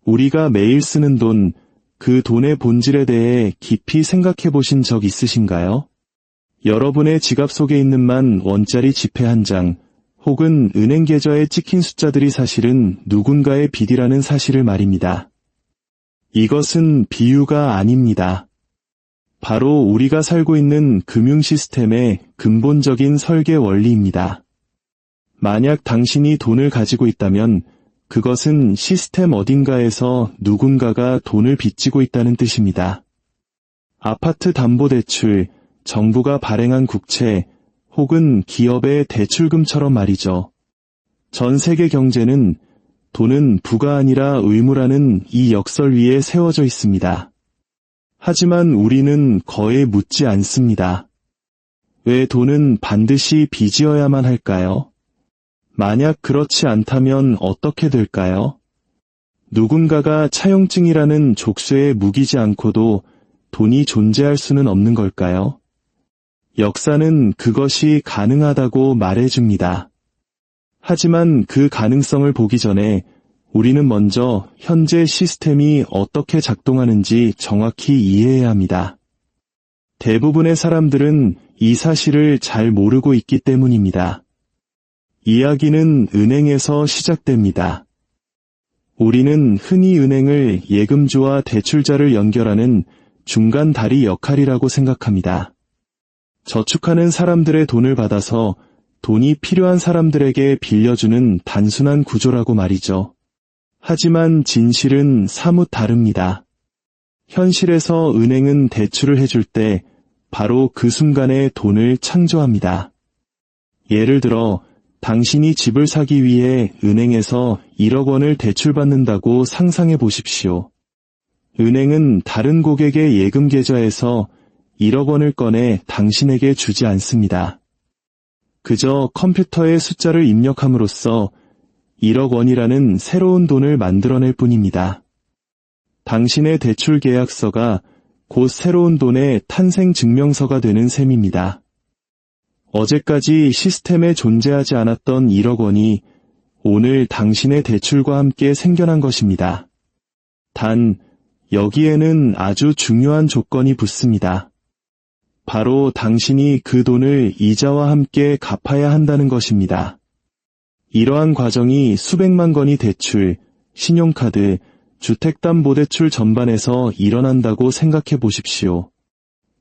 우리가 매일 쓰는 돈, 그 돈의 본질에 대해 깊이 생각해 보신 적 있으신가요? 여러분의 지갑 속에 있는 10,000원짜리 지폐 한 장, 혹은 은행 계좌에 찍힌 숫자들이 사실은 누군가의 빚이라는 사실을 말입니다. 이것은 비유가 아닙니다. 바로 우리가 살고 있는 금융 시스템의 근본적인 설계 원리입니다. 만약 당신이 돈을 가지고 있다면 그것은 시스템 어딘가에서 누군가가 돈을 빚지고 있다는 뜻입니다. 아파트 담보대출, 정부가 발행한 국채, 혹은 기업의 대출금처럼 말이죠. 전 세계 경제는 돈은 부가 아니라 의무라는 이 역설 위에 세워져 있습니다. 하지만 우리는 거에 묻지 않습니다. 왜 돈은 반드시 빚이어야만 할까요? 만약 그렇지 않다면 어떻게 될까요? 누군가가 차용증이라는 족쇄에 무기지 않고도 돈이 존재할 수는 없는 걸까요? 역사는 그것이 가능하다고 말해줍니다. 하지만 그 가능성을 보기 전에 우리는 먼저 현재 시스템이 어떻게 작동하는지 정확히 이해해야 합니다. 대부분의 사람들은 이 사실을 잘 모르고 있기 때문입니다. 이야기는 은행에서 시작됩니다. 우리는 흔히 은행을 예금주와 대출자를 연결하는 중간 다리 역할이라고 생각합니다. 저축하는 사람들의 돈을 받아서 돈이 필요한 사람들에게 빌려주는 단순한 구조라고 말이죠. 하지만 진실은 사뭇 다릅니다. 현실에서 은행은 대출을 해줄 때 바로 그 순간에 돈을 창조합니다. 예를 들어 당신이 집을 사기 위해 은행에서 1억 원을 대출받는다고 상상해 보십시오. 은행은 다른 고객의 예금 계좌에서 1억 원을 꺼내 당신에게 주지 않습니다. 그저 컴퓨터에 숫자를 입력함으로써 1억 원이라는 새로운 돈을 만들어낼 뿐입니다. 당신의 대출 계약서가 곧 새로운 돈의 탄생 증명서가 되는 셈입니다. 어제까지 시스템에 존재하지 않았던 1억 원이 오늘 당신의 대출과 함께 생겨난 것입니다. 단, 여기에는 아주 중요한 조건이 붙습니다. 바로 당신이 그 돈을 이자와 함께 갚아야 한다는 것입니다. 이러한 과정이 수백만 건의 대출, 신용카드, 주택담보대출 전반에서 일어난다고 생각해 보십시오.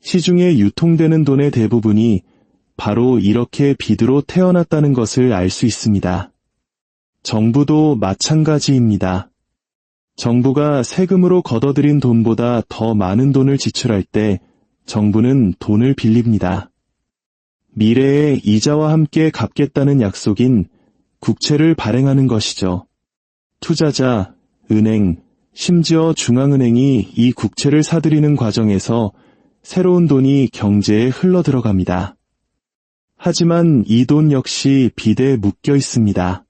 시중에 유통되는 돈의 대부분이 바로 이렇게 빚으로 태어났다는 것을 알 수 있습니다. 정부도 마찬가지입니다. 정부가 세금으로 걷어들인 돈보다 더 많은 돈을 지출할 때 정부는 돈을 빌립니다. 미래에 이자와 함께 갚겠다는 약속인 국채를 발행하는 것이죠. 투자자, 은행, 심지어 중앙은행이 이 국채를 사들이는 과정에서 새로운 돈이 경제에 흘러들어갑니다. 하지만 이 돈 역시 빚에 묶여 있습니다.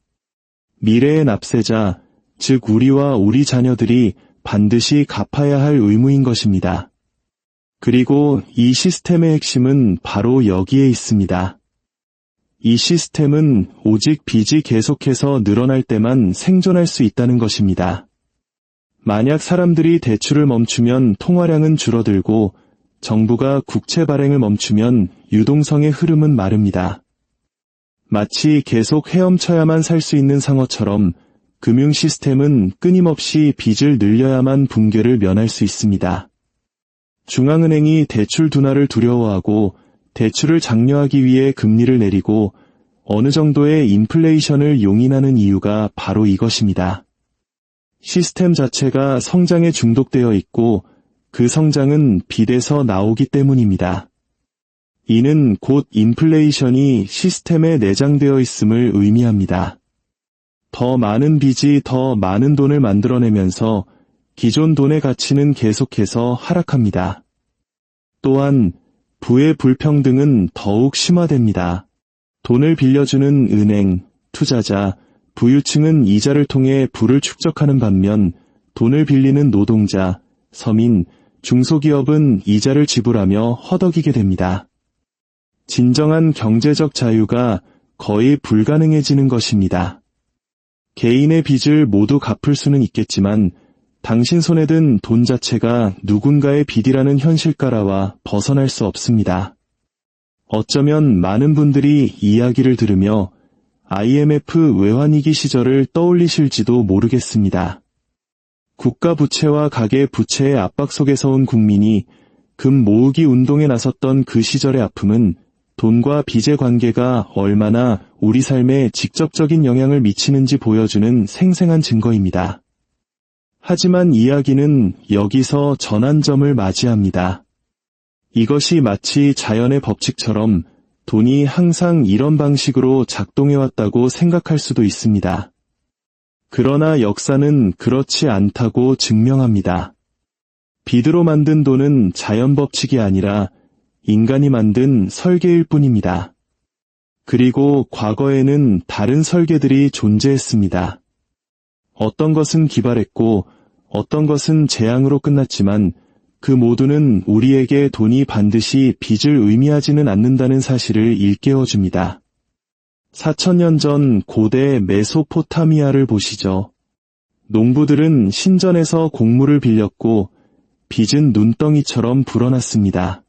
미래의 납세자, 즉 우리와 우리 자녀들이 반드시 갚아야 할 의무인 것입니다. 그리고 이 시스템의 핵심은 바로 여기에 있습니다. 이 시스템은 오직 빚이 계속해서 늘어날 때만 생존할 수 있다는 것입니다. 만약 사람들이 대출을 멈추면 통화량은 줄어들고 정부가 국채 발행을 멈추면 유동성의 흐름은 마릅니다. 마치 계속 헤엄쳐야만 살 수 있는 상어처럼 금융 시스템은 끊임없이 빚을 늘려야만 붕괴를 면할 수 있습니다. 중앙은행이 대출 둔화를 두려워하고 대출을 장려하기 위해 금리를 내리고 어느 정도의 인플레이션을 용인하는 이유가 바로 이것입니다. 시스템 자체가 성장에 중독되어 있고 그 성장은 빚에서 나오기 때문입니다. 이는 곧 인플레이션이 시스템에 내장되어 있음을 의미합니다. 더 많은 빚이 더 많은 돈을 만들어내면서 기존 돈의 가치는 계속해서 하락합니다. 또한 부의 불평등은 더욱 심화됩니다. 돈을 빌려주는 은행, 투자자, 부유층은 이자를 통해 부를 축적하는 반면 돈을 빌리는 노동자, 서민, 중소기업은 이자를 지불하며 허덕이게 됩니다. 진정한 경제적 자유가 거의 불가능해지는 것입니다. 개인의 빚을 모두 갚을 수는 있겠지만 당신 손에 든 돈 자체가 누군가의 빚이라는 현실가라와 벗어날 수 없습니다. 어쩌면 많은 분들이 이야기를 들으며 IMF 외환위기 시절을 떠올리실지도 모르겠습니다. 국가 부채와 가계 부채의 압박 속에서 온 국민이 금 모으기 운동에 나섰던 그 시절의 아픔은 돈과 빚의 관계가 얼마나 우리 삶에 직접적인 영향을 미치는지 보여주는 생생한 증거입니다. 하지만 이야기는 여기서 전환점을 맞이합니다. 이것이 마치 자연의 법칙처럼 돈이 항상 이런 방식으로 작동해왔다고 생각할 수도 있습니다. 그러나 역사는 그렇지 않다고 증명합니다. 빚으로 만든 돈은 자연 법칙이 아니라 인간이 만든 설계일 뿐입니다. 그리고 과거에는 다른 설계들이 존재했습니다. 어떤 것은 기발했고 어떤 것은 재앙으로 끝났지만 그 모두는 우리에게 돈이 반드시 빚을 의미하지는 않는다는 사실을 일깨워줍니다. 4000년 전 고대 메소포타미아를 보시죠. 농부들은 신전에서 곡물을 빌렸고 빚은 눈덩이처럼 불어났습니다.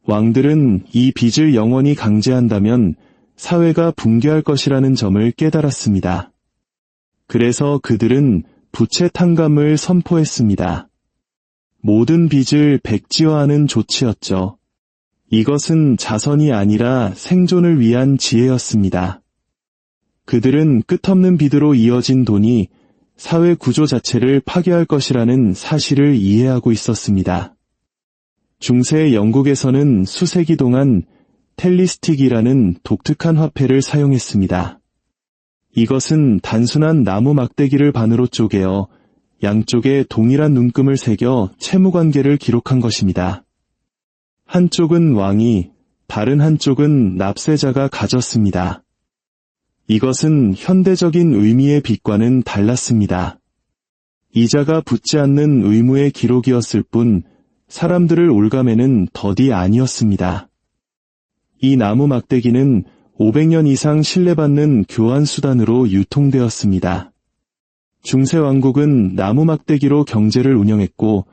왕들은 이 빚을 영원히 강제한다면 사회가 붕괴할 것이라는 점을 깨달았습니다. 그래서 그들은 부채 탕감을 선포했습니다. 모든 빚을 백지화하는 조치였죠. 이것은 자선이 아니라 생존을 위한 지혜였습니다. 그들은 끝없는 빚으로 이어진 돈이 사회 구조 자체를 파괴할 것이라는 사실을 이해하고 있었습니다. 중세 영국에서는 수세기 동안 텔리스틱이라는 독특한 화폐를 사용했습니다. 이것은 단순한 나무 막대기를 반으로 쪼개어 양쪽에 동일한 눈금을 새겨 채무관계를 기록한 것입니다. 한쪽은 왕이, 다른 한쪽은 납세자가 가졌습니다. 이것은 현대적인 의미의 빚과는 달랐습니다. 이자가 붙지 않는 의무의 기록이었을 뿐 사람들을 올가매는 덫이 아니었습니다. 이 나무 막대기는 500년 이상 신뢰받는 교환 수단으로 유통되었습니다. 중세 왕국은 나무 막대기로 경제를 운영했고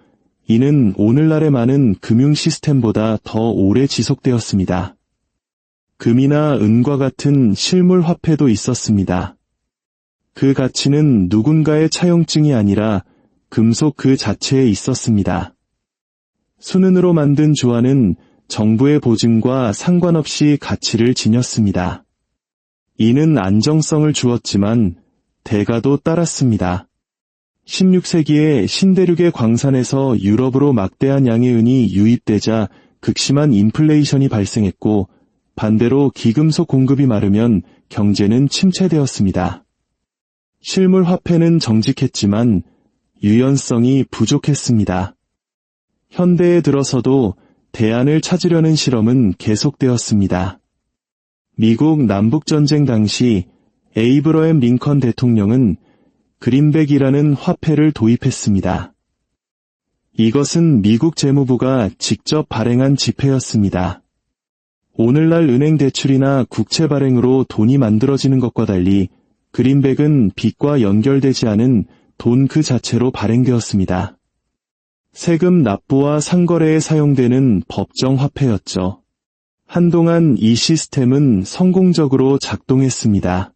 이는 오늘날의 많은 금융 시스템보다 더 오래 지속되었습니다. 금이나 은과 같은 실물 화폐도 있었습니다. 그 가치는 누군가의 차용증이 아니라 금속 그 자체에 있었습니다. 순은으로 만든 주화는 정부의 보증과 상관없이 가치를 지녔습니다. 이는 안정성을 주었지만 대가도 따랐습니다. 16세기에 신대륙의 광산에서 유럽으로 막대한 양의 은이 유입되자 극심한 인플레이션이 발생했고 반대로 기금속 공급이 마르면 경제는 침체되었습니다. 실물 화폐는 정직했지만 유연성이 부족했습니다. 현대에 들어서도 대안을 찾으려는 실험은 계속되었습니다. 미국 남북전쟁 당시 에이브러햄 링컨 대통령은 그린백이라는 화폐를 도입했습니다. 이것은 미국 재무부가 직접 발행한 지폐였습니다. 오늘날 은행 대출이나 국채 발행으로 돈이 만들어지는 것과 달리 그린백은 빚과 연결되지 않은 돈 그 자체로 발행되었습니다. 세금 납부와 상거래에 사용되는 법정 화폐였죠. 한동안 이 시스템은 성공적으로 작동했습니다.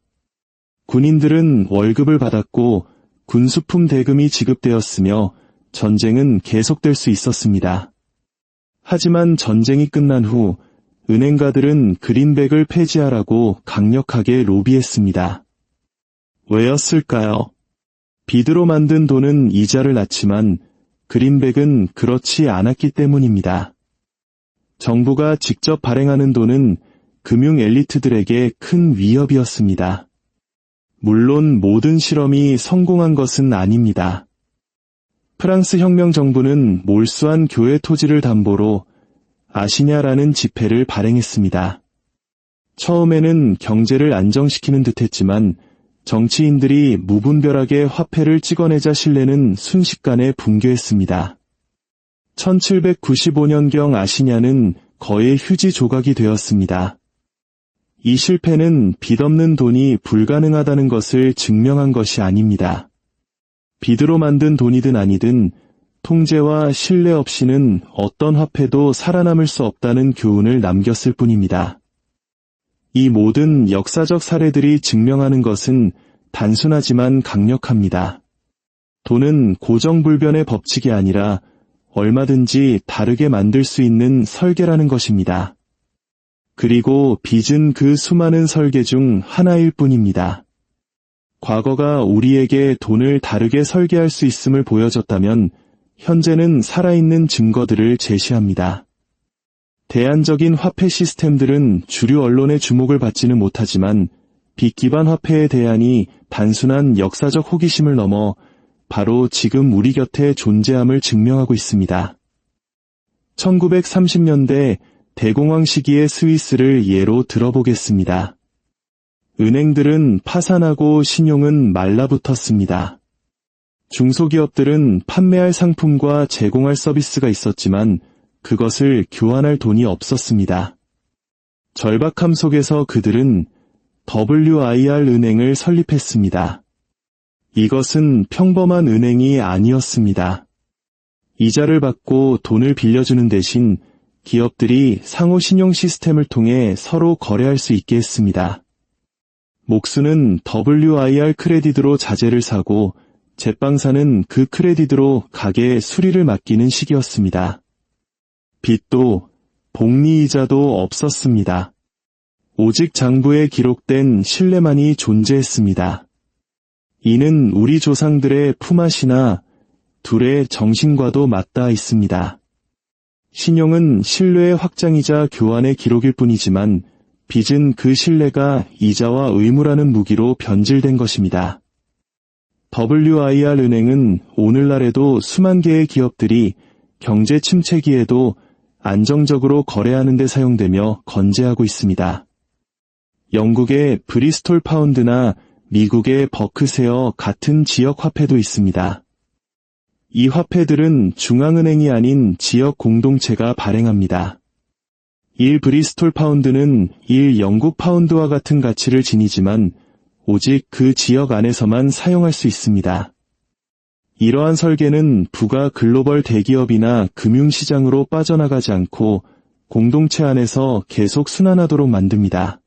군인들은 월급을 받았고 군수품 대금이 지급되었으며 전쟁은 계속될 수 있었습니다. 하지만 전쟁이 끝난 후 은행가들은 그린백을 폐지하라고 강력하게 로비했습니다. 왜였을까요? 빚으로 만든 돈은 이자를 낳지만 그린백은 그렇지 않았기 때문입니다. 정부가 직접 발행하는 돈은 금융 엘리트들에게 큰 위협이었습니다. 물론 모든 실험이 성공한 것은 아닙니다. 프랑스 혁명 정부는 몰수한 교회 토지를 담보로 아시냐라는 지폐를 발행했습니다. 처음에는 경제를 안정시키는 듯했지만 정치인들이 무분별하게 화폐를 찍어내자 신뢰는 순식간에 붕괴했습니다. 1795년경 아시냐는 거의 휴지 조각이 되었습니다. 이 실패는 빚 없는 돈이 불가능하다는 것을 증명한 것이 아닙니다. 비드로 만든 돈이든 아니든 통제와 신뢰 없이는 어떤 화폐도 살아남을 수 없다는 교훈을 남겼을 뿐입니다. 이 모든 역사적 사례들이 증명하는 것은 단순하지만 강력합니다. 돈은 고정불변의 법칙이 아니라 얼마든지 다르게 만들 수 있는 설계라는 것입니다. 그리고 빚은 그 수많은 설계 중 하나일 뿐입니다. 과거가 우리에게 돈을 다르게 설계할 수 있음을 보여줬다면 현재는 살아있는 증거들을 제시합니다. 대안적인 화폐 시스템들은 주류 언론의 주목을 받지는 못하지만 빚 기반 화폐의 대안이 단순한 역사적 호기심을 넘어 바로 지금 우리 곁에 존재함을 증명하고 있습니다. 1930년대 대공황 시기의 스위스를 예로 들어보겠습니다. 은행들은 파산하고 신용은 말라붙었습니다. 중소기업들은 판매할 상품과 제공할 서비스가 있었지만 그것을 교환할 돈이 없었습니다. 절박함 속에서 그들은 WIR 은행을 설립했습니다. 이것은 평범한 은행이 아니었습니다. 이자를 받고 돈을 빌려주는 대신 기업들이 상호 신용 시스템을 통해 서로 거래할 수 있게 했습니다. 목수는 WIR 크레딧으로 자재를 사고 제빵사는 그 크레딧으로 가게의 수리를 맡기는 시기였습니다. 빚도 복리이자도 없었습니다. 오직 장부에 기록된 신뢰만이 존재했습니다. 이는 우리 조상들의 품앗이나 둘의 정신과도 맞닿아 있습니다. 신용은 신뢰의 확장이자 교환의 기록일 뿐이지만 빚은 그 신뢰가 이자와 의무라는 무기로 변질된 것입니다. WIR 은행은 오늘날에도 수만 개의 기업들이 경제 침체기에도 안정적으로 거래하는 데 사용되며 건재하고 있습니다. 영국의 브리스톨 파운드나 미국의 버크세어 같은 지역 화폐도 있습니다. 이 화폐들은 중앙은행이 아닌 지역 공동체가 발행합니다. 1 브리스톨 파운드는 1 영국 파운드와 같은 가치를 지니지만 오직 그 지역 안에서만 사용할 수 있습니다. 이러한 설계는 부가 글로벌 대기업이나 금융시장으로 빠져나가지 않고 공동체 안에서 계속 순환하도록 만듭니다.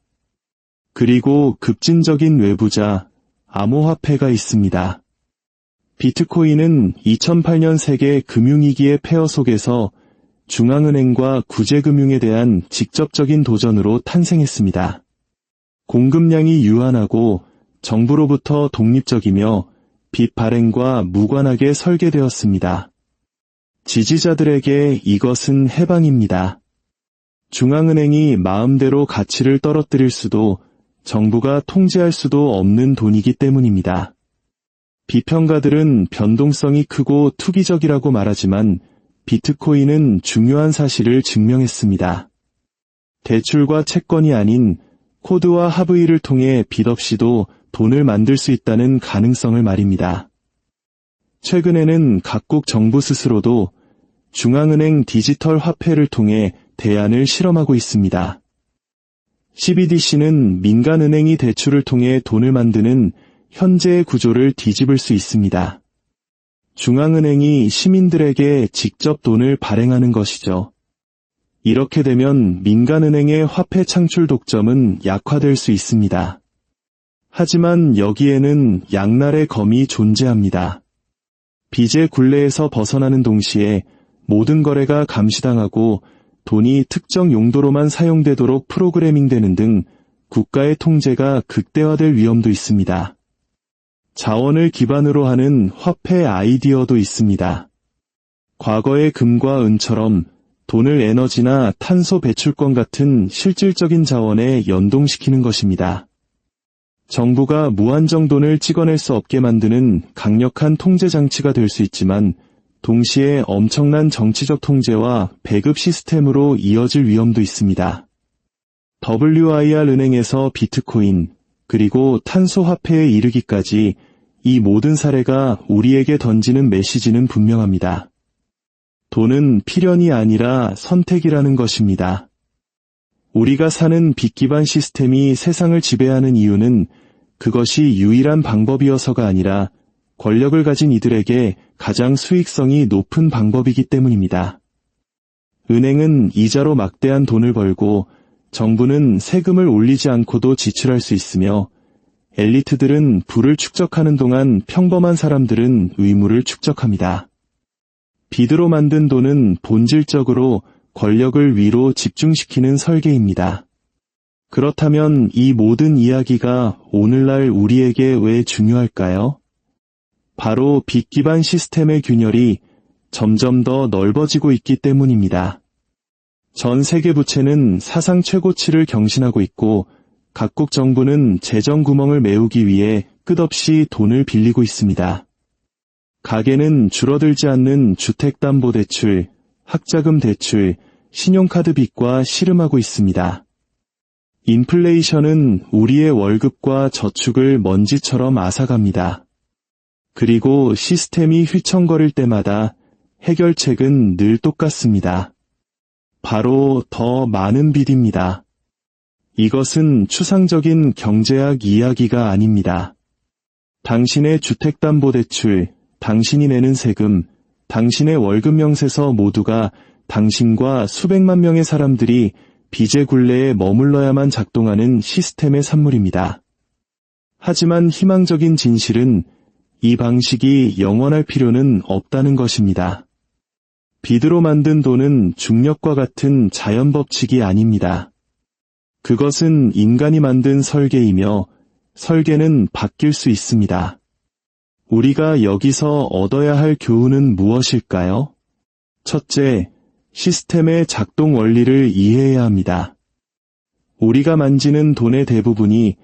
그리고 급진적인 외부자, 암호화폐가 있습니다. 비트코인은 2008년 세계 금융위기의 폐허 속에서 중앙은행과 구제금융에 대한 직접적인 도전으로 탄생했습니다. 공급량이 유한하고 정부로부터 독립적이며 빚 발행과 무관하게 설계되었습니다. 지지자들에게 이것은 해방입니다. 중앙은행이 마음대로 가치를 떨어뜨릴 수도 정부가 통제할 수도 없는 돈이기 때문입니다. 비평가들은 변동성이 크고 투기적이라고 말하지만 비트코인은 중요한 사실을 증명했습니다. 대출과 채권이 아닌 코드와 하브이를 통해 빚 없이도 돈을 만들 수 있다는 가능성을 말입니다. 최근에는 각국 정부 스스로도 중앙은행 디지털 화폐를 통해 대안을 실험하고 있습니다. CBDC는 민간은행이 대출을 통해 돈을 만드는 현재의 구조를 뒤집을 수 있습니다. 중앙은행이 시민들에게 직접 돈을 발행하는 것이죠. 이렇게 되면 민간은행의 화폐 창출 독점은 약화될 수 있습니다. 하지만 여기에는 양날의 검이 존재합니다. 빚의 굴레에서 벗어나는 동시에 모든 거래가 감시당하고 돈이 특정 용도로만 사용되도록 프로그래밍되는 등 국가의 통제가 극대화될 위험도 있습니다. 자원을 기반으로 하는 화폐 아이디어도 있습니다. 과거의 금과 은처럼 돈을 에너지나 탄소 배출권 같은 실질적인 자원에 연동시키는 것입니다. 정부가 무한정 돈을 찍어낼 수 없게 만드는 강력한 통제 장치가 될 수 있지만 동시에 엄청난 정치적 통제와 배급 시스템으로 이어질 위험도 있습니다. WIR 은행에서 비트코인, 그리고 탄소 화폐에 이르기까지 이 모든 사례가 우리에게 던지는 메시지는 분명합니다. 돈은 필연이 아니라 선택이라는 것입니다. 우리가 사는 빚 기반 시스템이 세상을 지배하는 이유는 그것이 유일한 방법이어서가 아니라 권력을 가진 이들에게 가장 수익성이 높은 방법이기 때문입니다. 은행은 이자로 막대한 돈을 벌고 정부는 세금을 올리지 않고도 지출할 수 있으며 엘리트들은 부를 축적하는 동안 평범한 사람들은 의무를 축적합니다. 비드로 만든 돈은 본질적으로 권력을 위로 집중시키는 설계입니다. 그렇다면 이 모든 이야기가 오늘날 우리에게 왜 중요할까요? 바로 빚 기반 시스템의 균열이 점점 더 넓어지고 있기 때문입니다. 전 세계 부채는 사상 최고치를 경신하고 있고 각국 정부는 재정 구멍을 메우기 위해 끝없이 돈을 빌리고 있습니다. 가계는 줄어들지 않는 주택담보대출, 학자금 대출, 신용카드 빚과 씨름하고 있습니다. 인플레이션은 우리의 월급과 저축을 먼지처럼 앗아갑니다. 그리고 시스템이 휘청거릴 때마다 해결책은 늘 똑같습니다. 바로 더 많은 빚입니다. 이것은 추상적인 경제학 이야기가 아닙니다. 당신의 주택담보대출, 당신이 내는 세금, 당신의 월급 명세서 모두가 당신과 수백만 명의 사람들이 빚의 굴레에 머물러야만 작동하는 시스템의 산물입니다. 하지만 희망적인 진실은 이 방식이 영원할 필요는 없다는 것입니다. 빚으로 만든 돈은 중력과 같은 자연 법칙이 아닙니다. 그것은 인간이 만든 설계이며 설계는 바뀔 수 있습니다. 우리가 여기서 얻어야 할 교훈은 무엇일까요? 첫째, 시스템의 작동 원리를 이해해야 합니다. 우리가 만지는 돈의 대부분이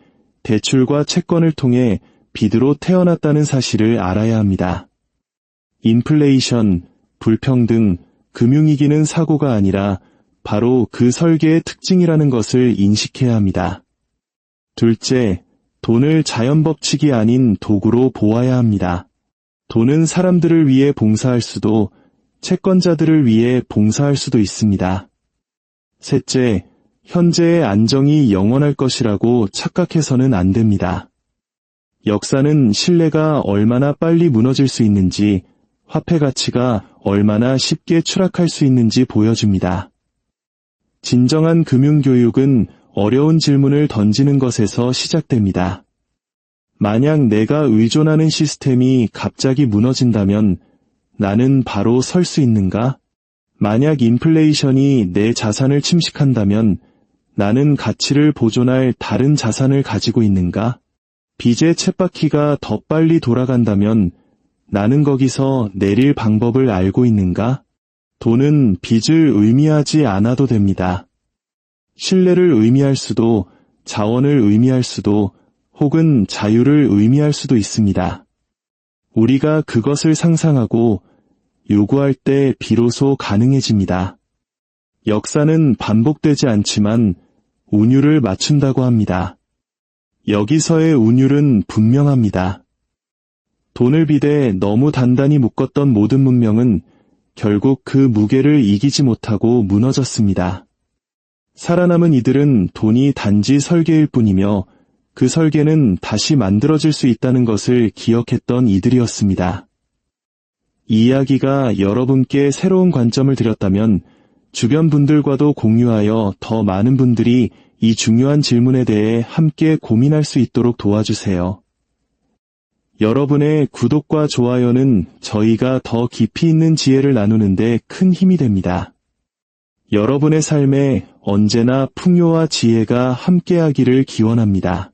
대출과 채권을 통해 빚으로 태어났다는 사실을 알아야 합니다. 인플레이션, 불평등, 금융위기는 사고가 아니라 바로 그 설계의 특징이라는 것을 인식해야 합니다. 둘째, 돈을 자연법칙이 아닌 도구로 보아야 합니다. 돈은 사람들을 위해 봉사할 수도, 채권자들을 위해 봉사할 수도 있습니다. 셋째, 현재의 안정이 영원할 것이라고 착각해서는 안 됩니다. 역사는 신뢰가 얼마나 빨리 무너질 수 있는지, 화폐 가치가 얼마나 쉽게 추락할 수 있는지 보여줍니다. 진정한 금융교육은 어려운 질문을 던지는 것에서 시작됩니다. 만약 내가 의존하는 시스템이 갑자기 무너진다면 나는 바로 설 수 있는가? 만약 인플레이션이 내 자산을 침식한다면 나는 가치를 보존할 다른 자산을 가지고 있는가? 빚의 쳇바퀴가 더 빨리 돌아간다면 나는 거기서 내릴 방법을 알고 있는가? 돈은 빚을 의미하지 않아도 됩니다. 신뢰를 의미할 수도, 자원을 의미할 수도, 혹은 자유를 의미할 수도 있습니다. 우리가 그것을 상상하고 요구할 때 비로소 가능해집니다. 역사는 반복되지 않지만 운율을 맞춘다고 합니다. 여기서의 운율은 분명합니다. 돈을 빚에 너무 단단히 묶었던 모든 문명은 결국 그 무게를 이기지 못하고 무너졌습니다. 살아남은 이들은 돈이 단지 설계일 뿐이며 그 설계는 다시 만들어질 수 있다는 것을 기억했던 이들이었습니다. 이 이야기가 여러분께 새로운 관점을 드렸다면 주변 분들과도 공유하여 더 많은 분들이 이 중요한 질문에 대해 함께 고민할 수 있도록 도와주세요. 여러분의 구독과 좋아요는 저희가 더 깊이 있는 지혜를 나누는데 큰 힘이 됩니다. 여러분의 삶에 언제나 풍요와 지혜가 함께하기를 기원합니다.